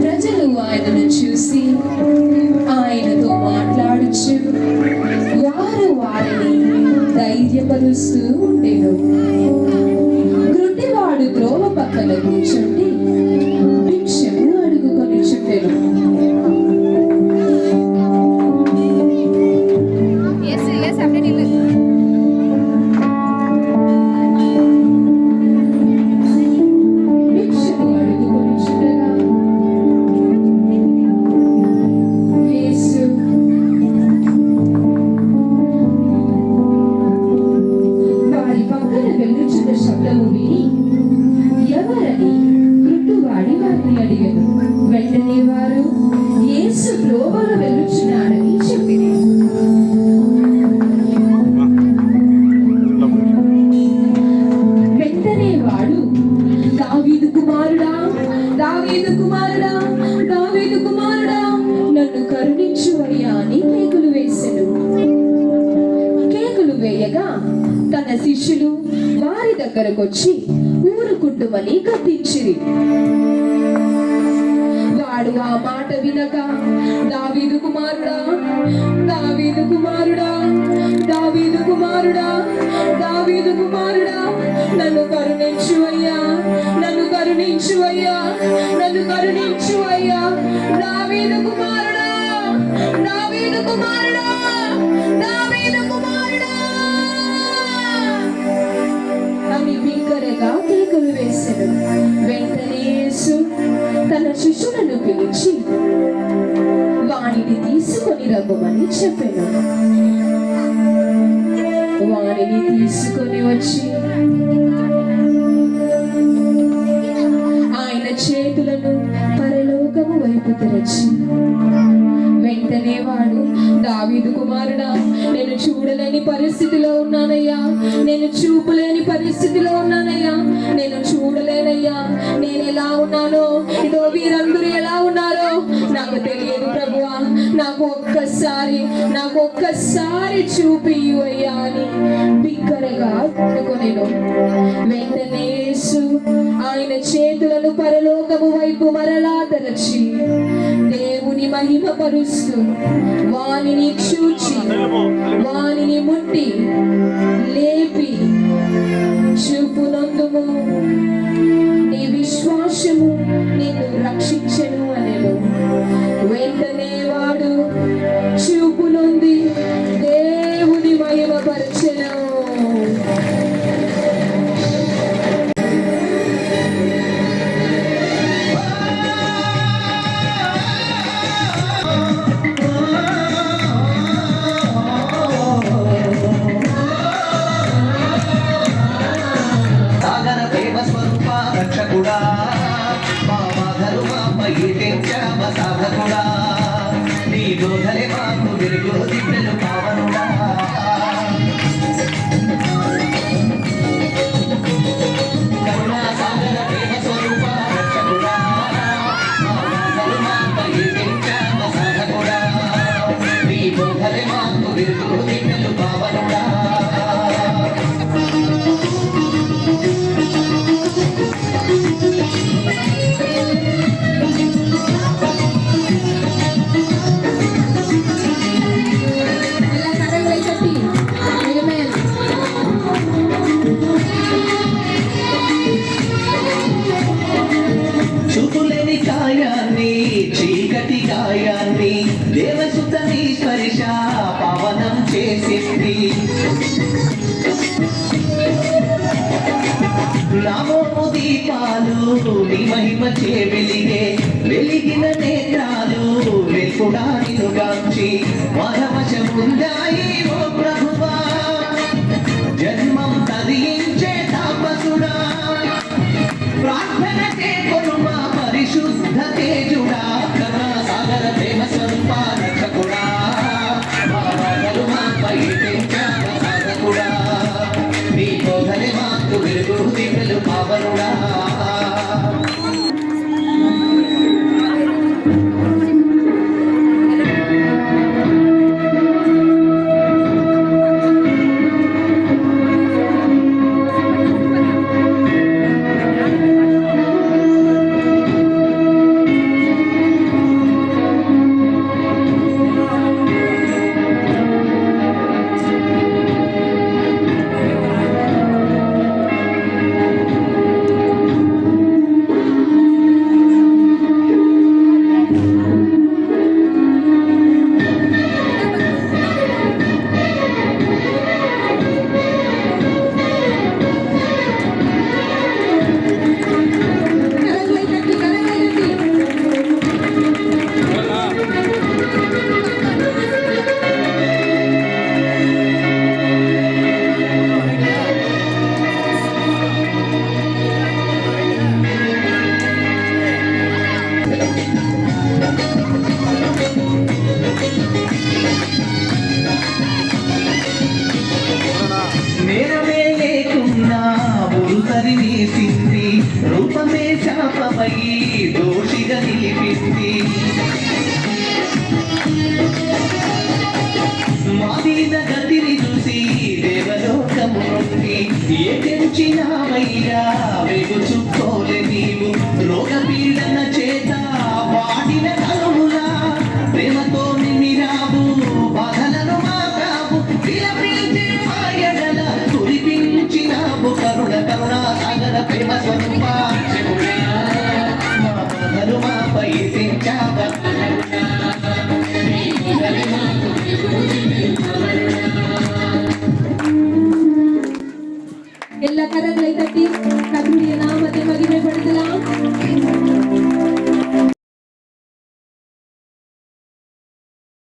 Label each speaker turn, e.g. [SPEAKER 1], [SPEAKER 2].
[SPEAKER 1] ప్రజలు ఆయనను చూసి ఆయనతో మాట్లాడుచు వారు వారిని ధైర్యపరుస్తూ ఉండెను. గ్రుడ్డివాడు త్రోవ పక్కన కూర్చుండి భిక్షము అడుగుకొని చుట్టెను. నన్ను కరుణించు అయ్యా అని కేకులు వేసెను. కేకులు వేయగా తన శిష్యులు వారి దగ్గరకు వచ్చి ఊరుకుంటుమని గద్దించిరి. వాడు ఆ మాట వినగా, దావీదు కుమారుడా, దావీదు కుమారుడా, దావీదు కుమారుడా, దావీదు కుమారుడా, నన్ను కరుణించు అయ్యా, నన్ను కరుణించు అయ్యా, నన్ను కరుణించు అయ్యా, దావీదు కుమారుడా, దావీదు కుమారుడా, దావీదు కుమారుడా అని బిగ్గరగా కేకలు వేసెను. వెంటనే యేసు తన శిష్యులను పిలిచి వానిని తీసుకొని రమ్మని చెప్పెను. వారిని తీసుకొని వచ్చి ఆయన చేతులను పరలోకము వైపు తెరచి, వెంటనే వాడు, దావీదు కుమారుడా, నేను చూడలేని పరిస్థితిలో ఉన్నానయ్యా, నేను చూపులేని పరిస్థితిలో ఉన్నానయ్యా, నేను చూడలేనయ్యా, నేను ఎలా ఉన్నానో, ఇదో వీరందరూ ఎలా ఉన్నారో నాకు తెలియదు ప్రభువా, నాకు ఒక్కసారి చూపియు అయ్యా అని బిగ్గరగా కొనెను. వెంటనే యేసు ఆయన చేతులను పరలోకము వైపు మరలా తెరచి దేవుని మహిమ పరుస్తూ వానిని చూచి వానిని ముట్టి లేపి, చూపునందుము, నీ విశ్వాసము నిన్ను రక్షించెను అనెను. వెంటనే వాడు చూపు నొంది దేవుని మహిమ పరచెను.
[SPEAKER 2] నీ బోధలే మాకు వెలుగు దివ్యలు పావనుడా, కరుణా సాగర ప్రేమ స్వరూప రక్షకుడా, మా బాధలు మాపై తెచ్చామ సాధకుడా, నీ బోధలే మాకు వెలుగు దివ్యలు పావనుడా. చూపులేని కాయాన్ని, చీకటి కాయాన్ని దేవసుతని స్పర్శ పవనం చేసింది. నామోము దీపాలు నీ మహిమ చే వెలిగే, వెలిగిన నేత్రాలు వెలుగుడా నిన్ను గాంచి మధవశముందాయి ఓ ప్రభువా, జన్మం తరించే తాపసుడా, ప్రార్థన చేకొనుమా పరిశుద్ధ తేజుడా, కరుణా సాగర ప్రేమ స్వరూప రక్షకుడా, మా బాధలు మాపై తెచ్చావ సాధకుడా, నీ బోధలే మాకు వెలుగు దివ్యలు పావనుడా. కడిగి దోషిగా నిలిపింది. మాదీన గతిని చూసి దేవలోకము నుండి ఎటెంచినావయ్యా వెగు చుక్కోలే నీవు రోగ పీడన